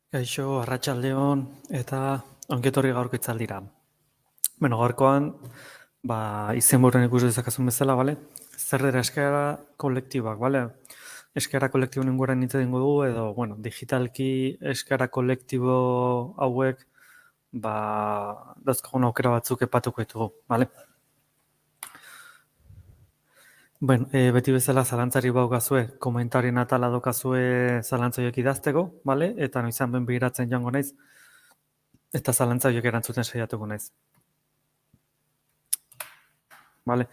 Kaixo, arratsaldeon eta ongetorri gaurko hitzaldira. Gaurkoan, izenburuan ikusi dezakezun bezala, bale? Zer dira eskaera kolektiboak, bale? Eskaera kolektiboen inguruan hitz egingo dugu edo, digitalki eskaera kolektibo hauek dauzkagun aukera batzuk epatuko ditugu, bale? Beti bezala zalantzari baukazue, komentarien atala dokazue zalantza horiek idazteko, bale? Eta noizan ben begiratzen joango naiz, eta zalantza horiek erantzuten saiatuko naiz. Vale.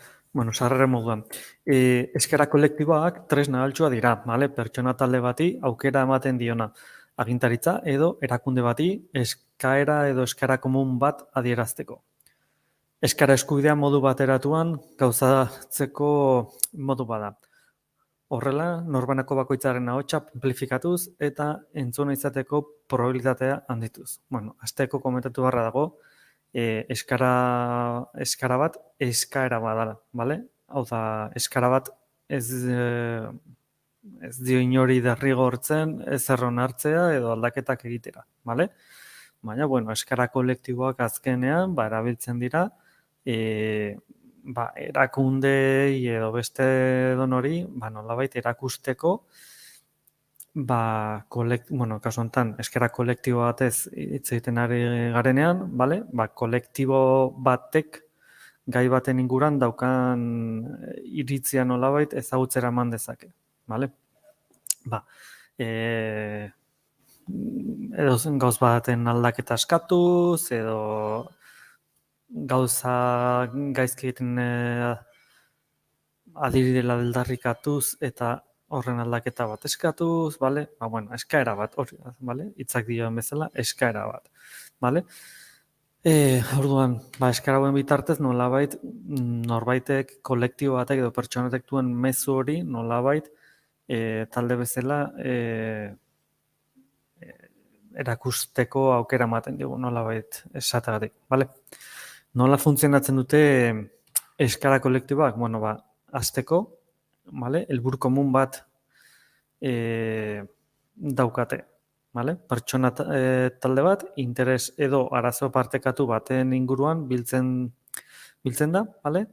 Sarreren moduan. Eskaera kolektiboak tresna altxua dira, vale? Pertsona talde bati aukera ematen diona agintaritza edo erakunde bati eskaera edo eskaera komun bat adierazteko. Eskaera eskubidea modu bateratuan gauzatzeko modu bada. Horrela, norbanako bakoitzaren ahotsa amplifikatuz eta entzuna izateko probabilitatea handituz. Hasteko komentatu beharra dago, eskara bat eskaera badala, bale? Hau da, eskara bat ez dio inori derrigortzen, ez erron hartzea edo aldaketak egitera, bale? Baina, eskara kolektiboak azkenean, erabiltzen dira, erakundei edo beste donori, nolabait erakusteko, kasu honetan, eskera kolektibo batez hitz egiten ari garenean, bale? Kolektibo batek gai baten inguruan daukan iritzia nolabait ezagutzera eman dezake, bale? Edo zen gauz baten aldaketa eskatuz, edo gauza gaizki egiten adirela aldarrikatuz eta horren aldaketa bat eskatuz, bale? Eskaera bat, hori, bale? Hitzak dioen bezala, eskaera bat, bale? Orduan, eskaera hauen bitartez nolabait norbaitek kolektibo batek edo pertsonatek duen mezu hori nolabait talde bezala erakusteko aukera ematen digu nolabait esategatik, bale? Nola funtzionatzen dute eskaera kolektiboak? Hasteko, bale? Helburu komun bat daukate, bale? Pertsona talde bat, interes edo arazo partekatu baten inguruan biltzen da, bale?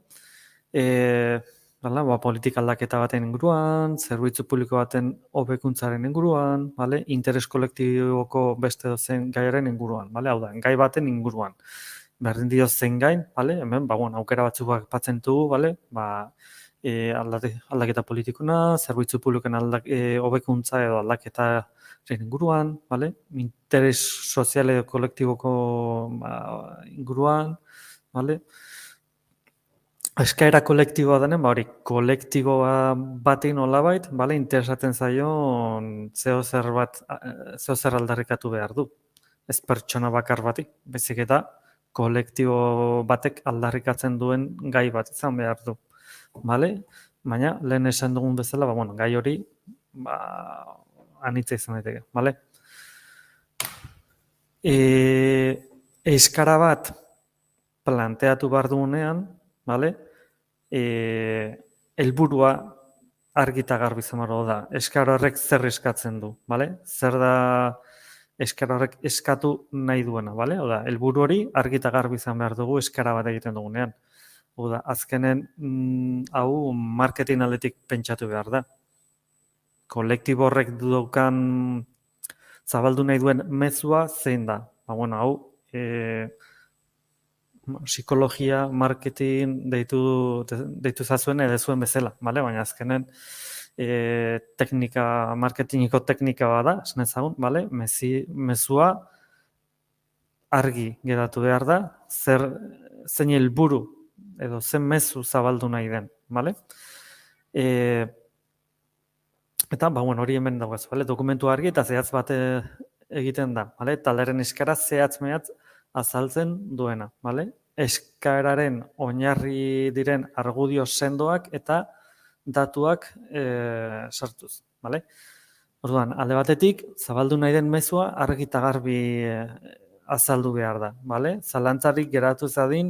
Politika aldaketa baten inguruan, zerbitzu publiko baten hobekuntzaren inguruan, bale? Interes kolektiboko beste dozen gaiaren inguruan, bale? Hau da, gai baten inguruan. Berdin dio zein gain, bale? Hemen, aukera batzuk batzen dugu, bale? Aldaketa politikuna, zerbitzu publikoen hobekuntza edo aldaketaren inguruan, bale? Interes sozial edo kolektiboko inguruan, bale? Eskaera kolektiboa denen, hori, kolektiboa bati nolabait, bale, interesatzen zaion zeo zer aldarrikatu behar du. Ez pertsona bakar bati, bezik eta kolektibo batek aldarrikatzen duen gai bat izan behar du. Bale? Baina, lehen esan dugun bezala, gai hori anitza izan daiteke, bale? Eskara bat planteatu behar dugunean, bale? Helburua argi eta garbi izan behar da. Eskara horrek zer eskatzen du, bale? Zer da eskara horrek eskatu nahi duena, bale? Hau da, helburu hori argi eta garbi izan behar dugu eskara bat egiten dugunean. Hau da, azkenen hau marketing aldetik pentsatu behar da. Kolektibo horrek daukan zabaldu nahi duen mezua zein da. Hau, psikologia, marketing deitu zazuen edo zuen bezala, bale? Baina azkenen marketingiko teknika bada, esan ezagun, bale? Mezua argi geratu behar da, zein helburu edo zen mezu zabaldu nahi den, bale? Eta, hori hemen dagoaz, bale? Dokumentu argi eta zehatz bat egiten da, bale? Talderen eskara zehatz mehatz azaltzen duena, bale? Eskaeraren oinarri diren argudio sendoak eta datuak sartuz, bale? Orduan, alde batetik, zabaldu nahi den mezua argi eta garbi azaldu behar da, bale? Zalantzarik geratu zadin,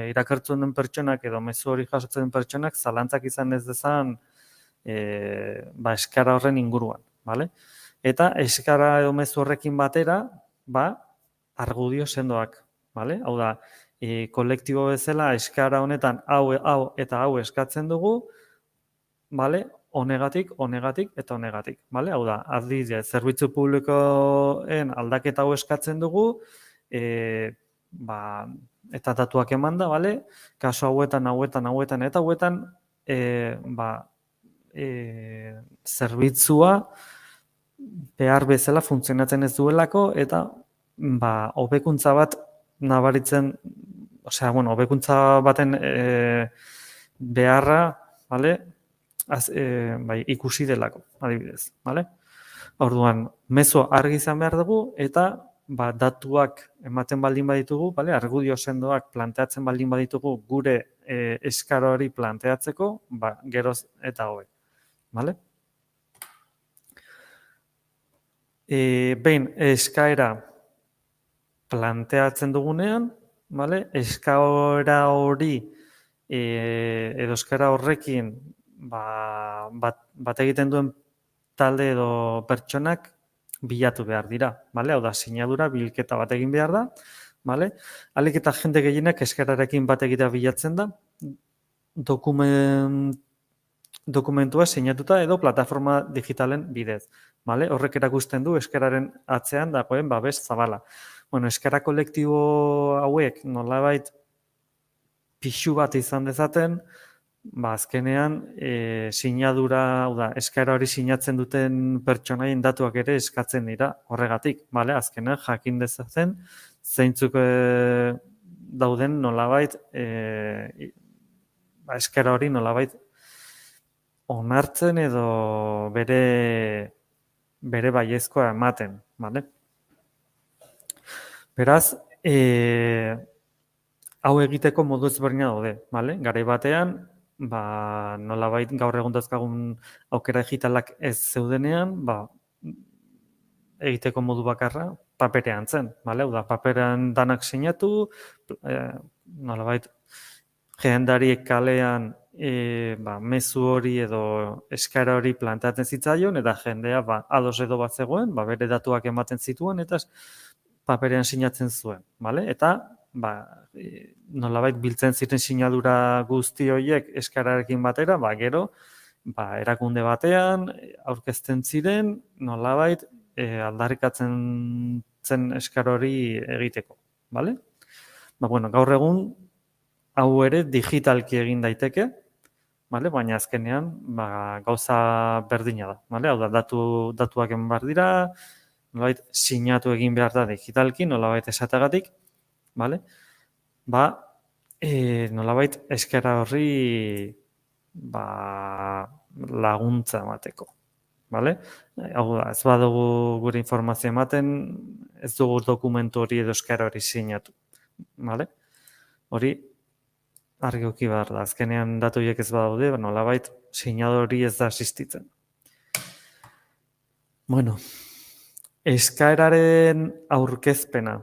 irakertzen den pertsonak edo mezu hori jasotzen den pertsonak zalantzak izan ez dezan eskara horren inguruan, bale? Eta eskara edo mezu horrekin batera, argudio sendoak, bale? Hau da, kolektibo bezala eskara honetan hau eta hau eskatzen dugu, bale? Honegatik eta honegatik, bale? Hau da, adibidez, zerbitzu publikoen aldaketa hau eskatzen dugu, eta datuak emanda, bale? Kasu hauetan eta hauetan, zerbitzua behar bezala funtzionatzen ez duelako eta hobekuntza bat nabaritzen, hobekuntza baten beharra, bale? Ikusi delako, adibidez, bale? Orduan, mezu argi izan behar dugu eta datuak ematen baldin baditugu, bale? Argudio sendoak planteatzen baldin baditugu gure eskaro hori planteatzeko, geroz eta hobe, bale? Behin eskaera planteatzen dugunean, bale? Eskaera hori edo eskaera horrekin bat egiten duen talde edo pertsonak bilatu behar dira, bale? Hau da, sinadura bilketa bat egin behar da, bale? Ahalik eta jende gehienak eskararekin bat egitea bilatzen da, dokumentua sinatuta edo plataforma digitalen bidez, bale? Horrek erakusten du eskararen atzean dagoen babes zabala. Bueno, eskara kolektibo hauek nolabait pixu bat izan dezaten, azkenean sinadura, hau da, eskara hori sinatzen duten pertsonaien datuak ere eskatzen dira horregatik, bale? Azkenean jakin dezaten zeintzuk dauden nolabait eskara hori nolabait onartzen edo bere baiezkoa ematen, bale? Beraz, hau egiteko modu ezberdina daude, bale? Garai batean, nolabait gaur egun dauzkagun aukera digitalak ez zeudenean, egiteko modu bakarra paperean zen, bale? Hau da, paperean danak sinatu, nolabait jendariek kalean mezu hori edo eskara hori planteatzen zitzaion, eta jendea ados edo bat zegoen, bere datuak ematen zituen, eta paperean sinatzen zuen, bale? Eta nolabait biltzen ziren sinadura guzti horiek eskararekin batera, gero, erakunde batean aurkezten ziren, nolabait aldarrikatzen zen eskar hori egiteko, bale? Gaur egun hau ere digitalki egin daiteke, bale? Baina azkenean gauza berdina da, bale? Hau da, datuak eman behar dira, nolabait sinatu egin behar da digitalki, nolabait esatagatik, bale? Nolabait eskara horri laguntza emateko, bale? Hau da, ez badugu gure informazio ematen, ez dugu dokumentu hori edo eskara hori sinatu, bale? Hori argi eduki behar da, azkenean datu horiek ez badaude, nolabait sinadu hori ez da existitzen. Bueno, eskaeraren aurkezpena.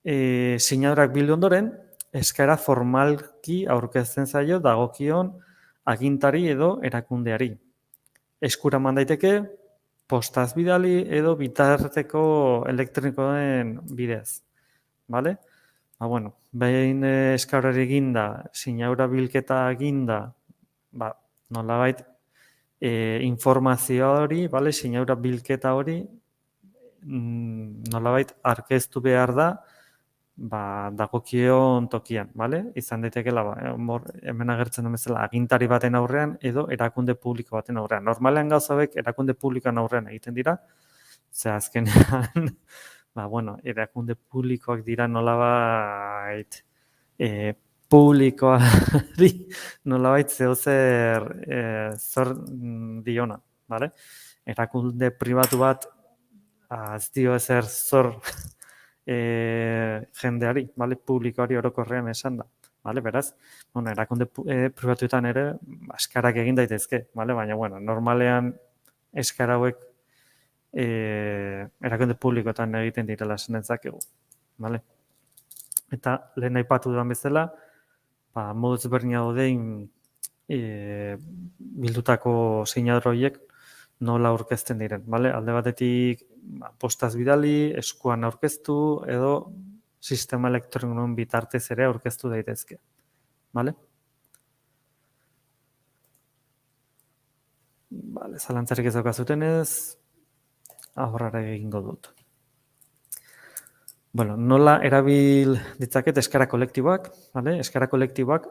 Sinadurak bildu ondoren, eskaera formalki aurkezten zaio dagokion agintari edo erakundeari. Eskura eman daiteke, postaz bidali edo bitarteko elektronikoen bidez. Bale? Behin eskaerari eginda, sinadura bilketa eginda, nolabait informazio hori, sinadura bilketa hori, nolabait aurkeztu behar da, dagokion tokian, bale? Izan daitekeela, hemen agertzen den bezala, agintari baten aurrean edo erakunde publiko baten aurrean. Normalean gauza hauek erakunde publikoan aurrean egiten dira, ze azkenean, erakunde publikoak dira nolabait publikoari nolabait zeozer zor diona, bale? Erakunde pribatu bat ez dio ezer zor jendeari, bale? Publikoari orokorrean esan da, bale? Beraz, erakunde pribatuetan ere eskarak egin daitezke, bale? Baina, normalean eskara hauek erakunde publikoetan egiten direla esan dezakegu, bale? Eta lehen aipatu dudan bezala, modu ezberdina daude bildutako sinadura horiek nola aurkezten diren, bale? Alde batetik postaz bidali, eskuan aurkeztu edo sistema elektronikoen bitartez ere aurkeztu daitezke, bale? Bale, zalantzarik ez daukazutenez, aurrera egingo dut. Bueno, nola erabil ditzaket eskara kolektiboak, bale? Eskara kolektiboak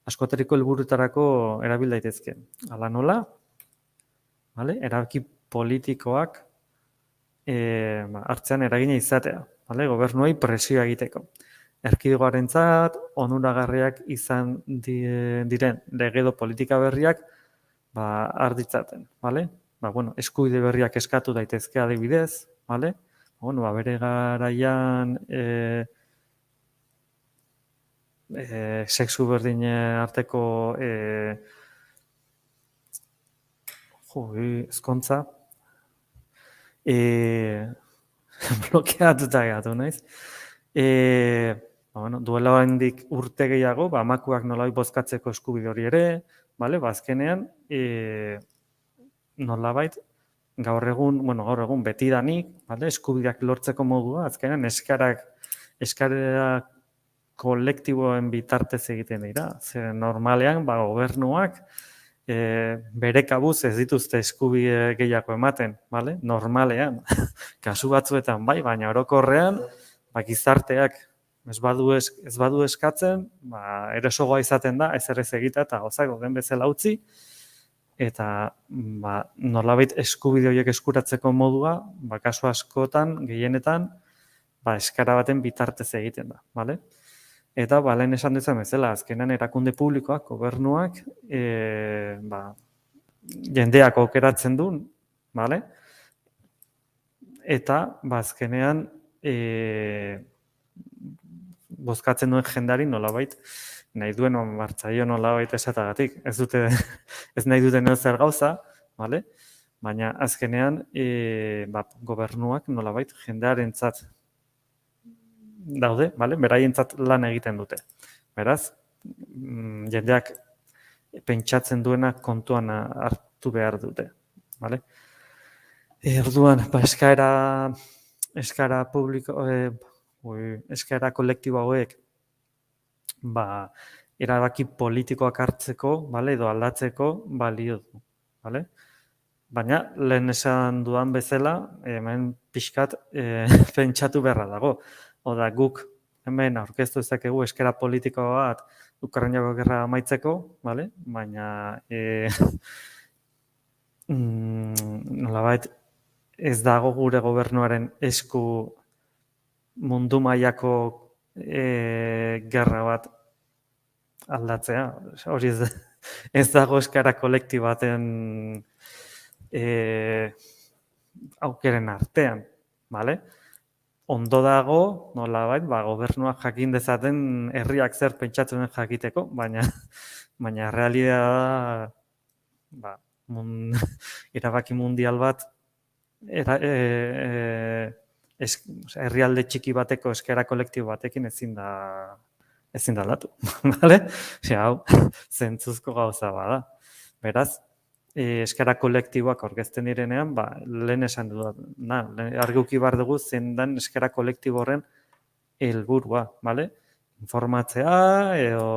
askotariko helburutarako erabil daitezke. Hala nola, bale? Erabaki politikoak hartzean eragina izatea, bale? Gobernuei presioa egiteko. Erkidegoarentzat onuragarriak izan diren lege edo politika berriak har ditzaten, bale? Bueno, eskubide berriak eskatu daitezke adibidez, bale? Bueno, bere garaian sexu berdin arteko ezkontza blokeatuta gatu naiz. Bueno, duela oraindik urte gehiago, emakumeak nolabait bozkatzeko eskubide hori ere, bale? Azkenean nolabait gaur egun betidanik, bale? Eskubideak lortzeko modua, azkenean eskara kolektiboen bitartez egiten dira. Ze normalean gobernuak bere kabuz ez dituzte eskubide gehiago ematen, bale? Normalean, kasu batzuetan bai, baina orokorrean gizarteak ez badu eskatzen, erosoagoa izaten da, ezer ez egita eta gauzak den bezala utzi, eta nolabait eskubide horiek eskuratzeko modua, kasu askotan, gehienetan, eskara baten bitartez egiten da, bale? Eta lehen esan duzan bezala, azkenan erakunde publikoak, gobernuak, jendeak aukeratzen du, bale? Eta azkenean bozkatzen duen jendari nolabait nahi duen martzaio nolabait esatagatik. Ez nahi duten zer gauza, bale? Baina azkenean gobernuak nolabait jendearentzat daude, bale? Beraientzat lan egiten dute. Beraz, jendeak pentsatzen duena kontuan hartu behar dute, bale? Orduan, eskaera publiko, eskaera kolektibo hauek, erabaki politikoak hartzeko, bale, edo aldatzeko balio du, bale? Baina, lehen esan dudan bezala, hemen pixkat pentsatu beharra dago. Oda, guk hemen aurkeztu ezakegu eskera politiko bat Ukrainako gerra amaitzeko, bale? Baina, nolabait, ez dago gure gobernuaren esku mundu mailako gerra bat aldatzea. Hori ez dago eskara kolektibaten aukeren artean, bale? Ondo dago, nolabait, gobernuak jakin dezaten herriak zer pentsatzen den jakiteko, baina realitatea da, erabaki mundial bat herrialde txiki bateko eskera kolektibo batekin ezin da aldatu, bale? Hau, zentzuzko gauza bada. Beraz, eskara kolektiboak aurkezten direnean, lehen esan dut, argi behar dugu zein den eskara kolektibo horren helburua, bale? Informatzea edo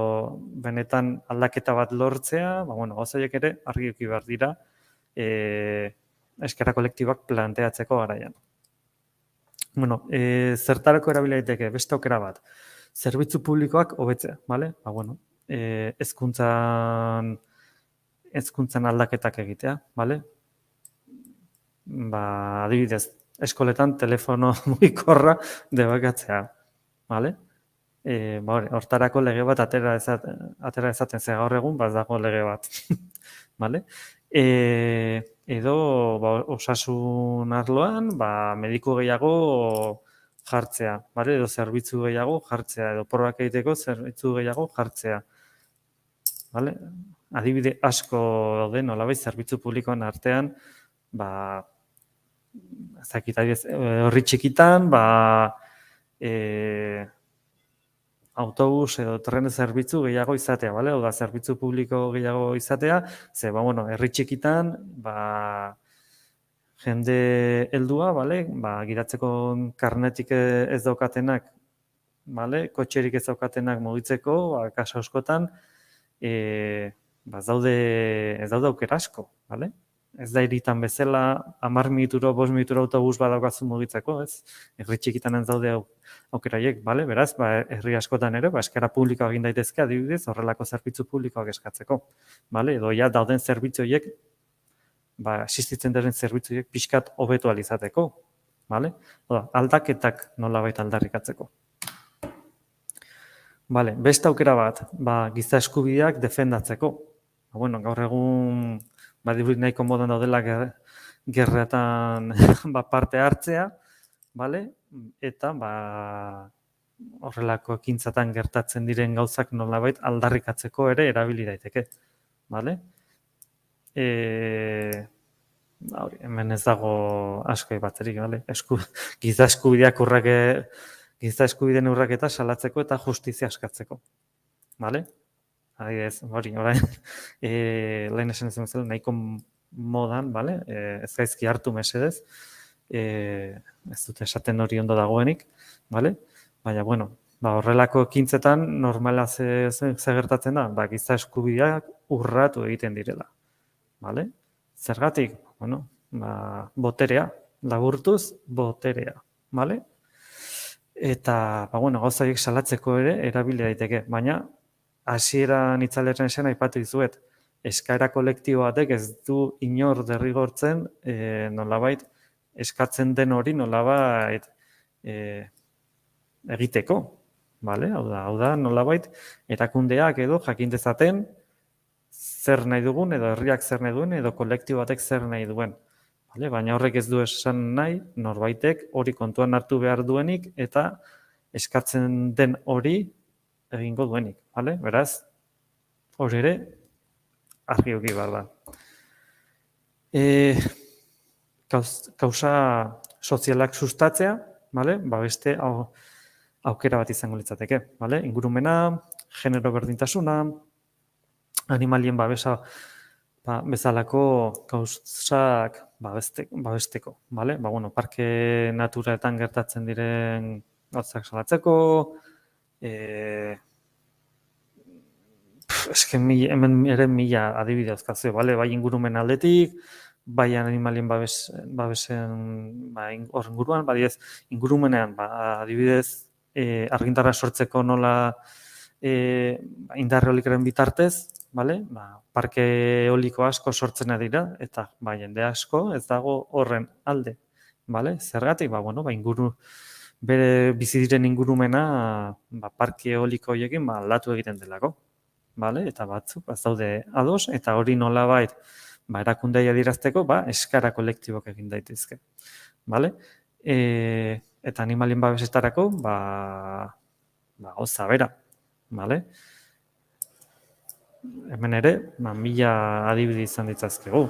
benetan aldaketa bat lortzea, gauzaiek ere argi behar dira eskara kolektiboak planteatzeko garaian. Zertarako erabili daiteke beste aukera bat, zerbitzu publikoak hobetzea, bale? Hezkuntzan aldaketak egitea, bale? Adibidez, eskoletan telefono mugikorra debekatzea, bale? Hortarako lege bat atera ezaten ze gaur egun, ez dago lege bat, bale? Edo osasun arloan, mediku gehiago jartzea, bale? Edo zerbitzu gehiago jartzea, edo probak egiteko zerbitzu gehiago jartzea, bale? Adibide asko daude nolabait zerbitzu publikoen artean, horri txikitan, autobus edo tren zerbitzu gehiago izatea, bale? Oda zerbitzu publiko gehiago izatea, ze herri txikitan, jende heldua, bale, gidatzeko karnetik ez daukatenak, bale, kotxerik ez daukatenak mugitzeko, kasu askotan, ez daude aukera asko, bale? Ez da hiritan bezala, 10 minuturo, 5 minuturo autobus badaukazu mugitzeko, ez? Herri txikitan ez daude aukeraiek, bale? Beraz, herri askotan ere, eskara publikoa egin daitezke, adibidez, horrelako zerbitzu publikoak eskatzeko, bale? Edo ja dauden zerbitzu horiek, existitzen diren zerbitzu horiek pixkat hobetu ahal izateko, bale? Aldaketak nolabait aldarrikatzeko. Bale, beste aukera bat, giza eskubideak defendatzeko. Bueno, gaur egun badirudi nahiko modan daudela gerretan parte hartzea, bale? Eta horrelako ekintzatan gertatzen diren gauzak nolabait aldarrikatzeko ere erabili daiteke, bale? Hemen ez dago asko batzerik, bale? Giza eskubideen urraketa salatzeko eta justizia askatzeko, bale? Adibidez, orain, lehen esan ez bezala, nahiko modan, bale? Ez gaizki hartu mesedez, ez dute esaten hori ondo dagoenik, bale? Baina, bueno, horrelako ekintzetan normala ze gertatzen da, giza eskubideak urratu egiten direla, bale? Zergatik, bueno, boterea, laburtuz, boterea, bale? Eta, bueno, gauza horiek salatzeko ere erabili daiteke, baina hasieran itzaletan esan aipatu dizuet, eskaera kolektibo batek ez du inor derrigortzen nolabait eskatzen den hori nolabait egiteko, bale? Hau da nolabait erakundeak edo jakin dezaten zer nahi dugun edo herriak zer nahi duen edo kolektibo batek zer nahi duen. Bale? Baina horrek ez du esan nahi norbaitek hori kontuan hartu behar duenik eta eskatzen den hori egingo duenik, bale? Beraz, hori ere argi eduki behar da. Kausa sozialak sustatzea, bale? Beste aukera bat izango litzateke, bale? Ingurumena, genero berdintasuna, animalien babesa bezalako gauzak babesteko, bale? Bueno, parke naturaetan gertatzen diren gauzak salatzeko, hemen ere 1000 adibide dauzkazue, bale? Bai ingurumen aldetik, bai animalien babesen horren inguruan, ingurumenean, adibidez, argindarra sortzeko nola indar eolikaren bitartez, bale? Parke eoliko asko sortzen dira eta jende asko ez dago horren alde, bale? Zergatik, bueno, bere bizi diren ingurumena parke eoliko horiekin aldatu egiten delako, bale? Eta batzuk ez daude ados eta hori nolabait erakundea adierazteko eskara kolektibok egin daitezke, bale? Eta animalien babesetarako gauza bera, bale? Hemen ere, 1000 adibide izan ditzazkegu.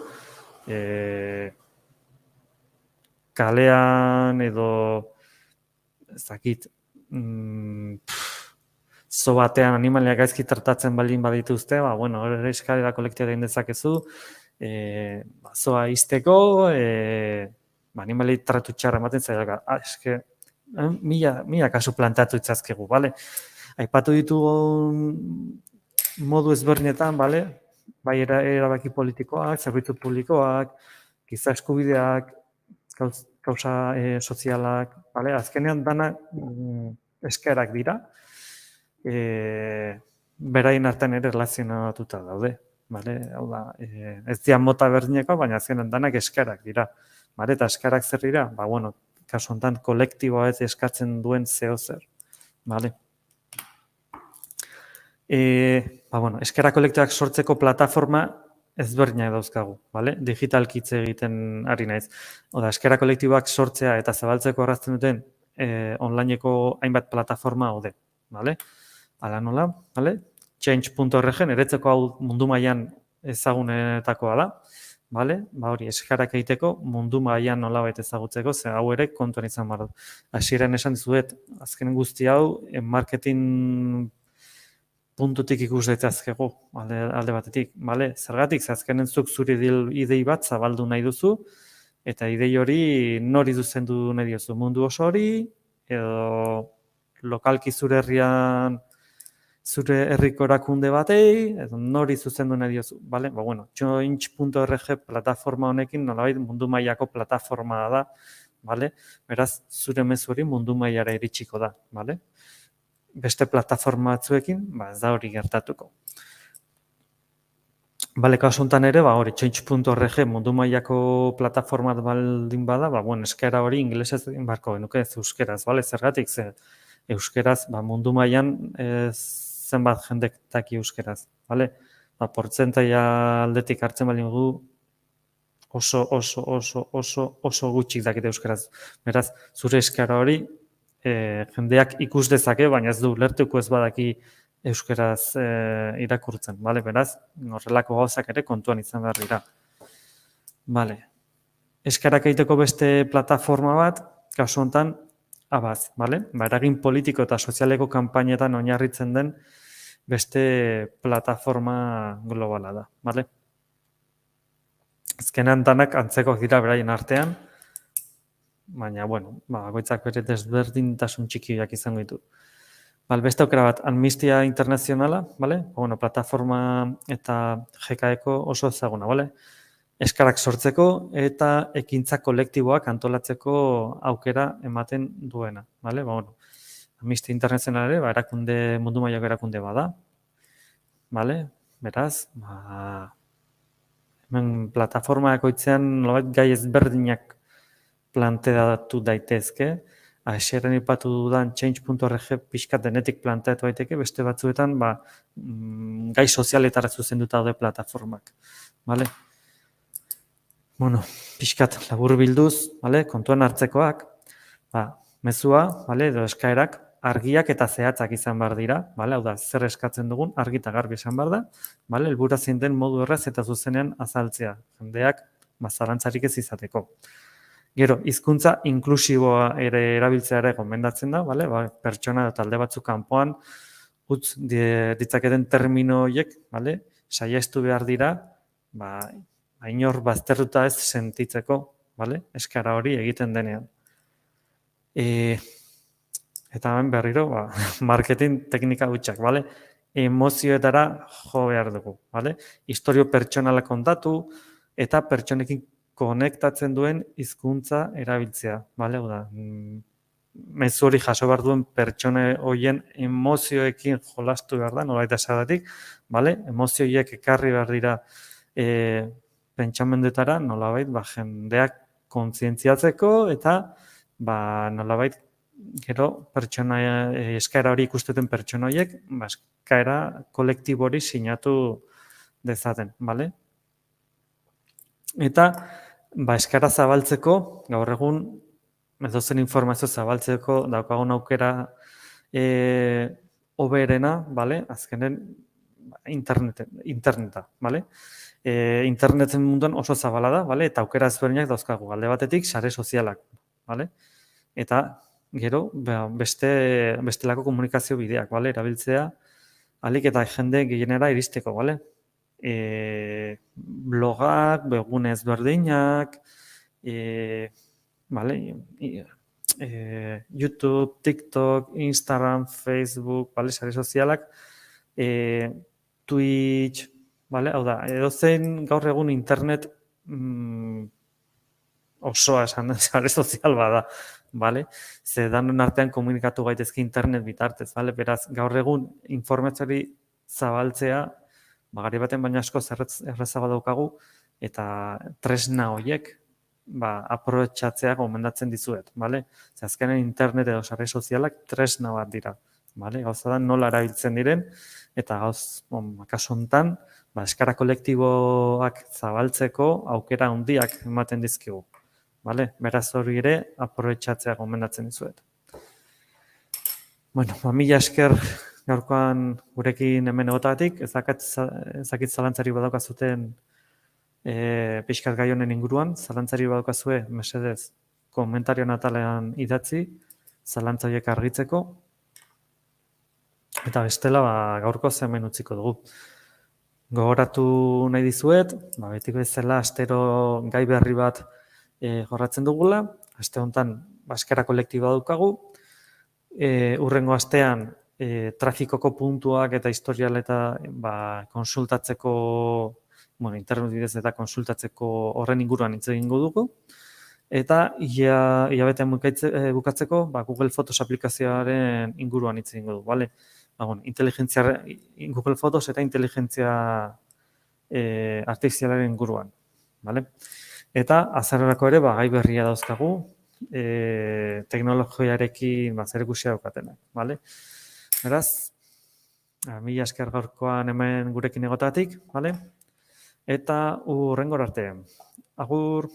Kalean edo ez dakit zo batean animaliak gaizki tratatzen baldin badituzte, bueno, ere eskalera kolektiboa egin dezakezu, zoa izteko, animali tratu txarra ematen zailaka. Eske, 1000 kasu plantatu itzazkegu, bale? Aipatu ditugun modu ezberdinetan, bale? Bai erabaki politikoak, zerbitzu publikoak, giza eskubideak, kausa sozialak, bale? Azkenean dana eskaerak dira, beraien artean ere erlazionatuta daude, bale? Hau da, ez dira mota berdineko, baina azkenean danak eskaerak dira, bale? Eta eskaerak zer dira? Bueno, kasu honetan kolektiboa ez eskatzen duen zeozer, bale? Bueno, eskaera kolektiboak sortzeko plataforma ezberdinak dauzkagu, bale? Digitalkitze egiten ari naiz. Oda, eskaera kolektiboak sortzea eta zabaltzeko errazten duten onlineko hainbat plataforma haude, bale? Hala nola, bale? Change.org niretzako hau mundu mailan ezagunetakoa da, bale? Hori eskaerak egiteko mundu mailan nolabait ezagutzeko, ze hau ere kontuan izan behar du. Hasieran esan dizuet, azken guzti hau marketing puntutik ikus daitezkegu alde batetik, bale? Zergatik, azkenen zuk zure idei bat zabaldu nahi duzu, Eta idei hori nori zuzendu nahi diozu, mundu oso hori, edo lokalki zure herrian, zure herriko erakunde batei, edo nori zuzendu nahi diozu, bale? Ba, bueno, change.org plataforma honekin nolabait mundu mailako plataforma da, bale? Beraz, zure mezu hori mundu mailara iritsiko da, bale? Beste plataforma batzuekin, ba, ez da hori gertatuko. Bale, kasu honetan ere, ba, hori, change.org mundu mailako plataforma baldin bada, ba, bueno, eskaera hori ingelesez egin beharko genuke, ez euskeraz, bale, zergatik, ze euskeraz, ba, mundu mailan zenbat jendek daki euskeraz, bale? Ba, portzentaia aldetik hartzen baldin dugu, oso gutxik dakite euskeraz. Beraz, zure eskaera hori jendeak ikus dezake, baina ez du ulertuko ez badaki euskeraz irakurtzen, bale? Beraz, horrelako gauzak ere kontuan izan behar dira. Bale. Eskarak egiteko beste plataforma bat, kasu honetan, Abaz, bale? Ba, eragin politiko eta sozialeko kanpainetan oinarritzen den beste plataforma globala da, bale? Azkenean danak antzekoak dira beraien artean, baina, bueno, bakoitzak bere desberdintasun txikiak izango ditu. Beste aukera bat, Amnistia Internazionala, bale? Bueno, plataforma eta GKeko oso ezaguna, bale? Eskarak sortzeko eta ekintza kolektiboak antolatzeko aukera ematen duena, bale? Bueno, Amnistia Internazionala ere, erakunde, mundu mailako erakunde bada, bale? Beraz, hemen plataforma ekoitzean nolabait gai ezberdinak planteatu daitezke. Hasieran aipatu dudan change.org pixkat denetik planteatu daiteke, beste batzuetan gai sozialetara zuzenduta daude plataformak, bale? Bueno, pixkat labur bilduz, bale, kontuan hartzekoak, mezua, bale, edo eskaerak argiak eta zehatzak izan behar dira, bale, hau da, zer eskatzen dugun, argi eta garbi esan behar da, bale, helburua zein den modu erraz eta zuzenean azaltzea, jendeak zalantzarik ez izateko. Gero, hizkuntza inklusiboa ere erabiltzea ere gomendatzen da, bale, pertsona eta talde batzuk kanpoan utz ditzaketen termino horiek, bale, saiestu behar dira, inor bazterruta ez sentitzeko, bale, eskara hori egiten denean. Eta hemen berriro, marketing teknika hutsak, bale? Emozioetara jo behar dugu, bale? Historio pertsonala kontatu eta pertsonekin konektatzen duen hizkuntza erabiltzea, bale? Oda, mezu hori jaso behar duen pertsone horien emozioekin jolastu behar da, nolabait esadatik, bale? Emozio horiek ekarri behar dira pentsamendetara, nolabait, jendeak kontzientziatzeko eta nolabait gero pertsona eskaera hori ikusteten pertsona horiek eskaera kolektibo hori sinatu dezaten, bale? Eta eskaera zabaltzeko, gaur egun edozen informazio zabaltzeko daukagun aukera hoberena, bale? Azkenen interneta, bale? Interneten munduan oso zabala da, bale? Eta aukera ezberdinak dauzkagu, alde batetik sare sozialak, bale? Eta gero, bestelako komunikazio bideak, bale? Erabiltzea, alik eta jende gehienera iristeko, bale? Blogak, webgune ezberdinak, bale? YouTube, TikTok, Instagram, Facebook, bale? Sare sozialak, Twitch, bale? Hau da, edozein gaur egun internet osoa esan sare sozial bada, bale? Ze danon artean komunikatu gaitezke internet bitartez, bale? Beraz, gaur egun informazioari zabaltzea, gari baten baina asko errezago daukagu, eta tresna horiek, aprobetxatzea gomendatzen dizuet, bale? Ze azkenen internet edo sare sozialak tresna bat dira, bale? Gauza da nola erabiltzen diren, eta kasu honetan, eskara kolektiboak zabaltzeko aukera handiak ematen dizkigu. Bale? Beraz hori ere, aprobetxatzea gomendatzen dizuet. Bueno, mila esker gaurkoan gurekin hemen egotagatik, ezakit zalantzari badaukazuten pixkat gai honen inguruan, zalantzari badaukazue, mesedez, komentarioan atalean idatzi, zalantza horiek argitzeko, eta bestela gaurko hemen utziko dugu. Gogoratu nahi dizuet, betiko bezala astero gai berri bat jorratzen dugula. Aste honetan, eskara kolektiba daukagu. Hurrengo astean, trafikoko puntuak eta historial eta konsultatzeko, internet bidez eta konsultatzeko horren inguruan hitz egingo dugu. Eta hilabetean bukatzeko, Google Fotos aplikazioaren inguruan hitz egingo dugu, bale? Google Fotos eta inteligentzia artifizialaren inguruan, bale? Eta azarorako ere, gai berria dauzkagu, teknologiarekin zerikusia daukatenak, bale? Beraz, mila esker gaurkoan hemen gurekin egotatik, bale? Eta hurrengora arte. Agur!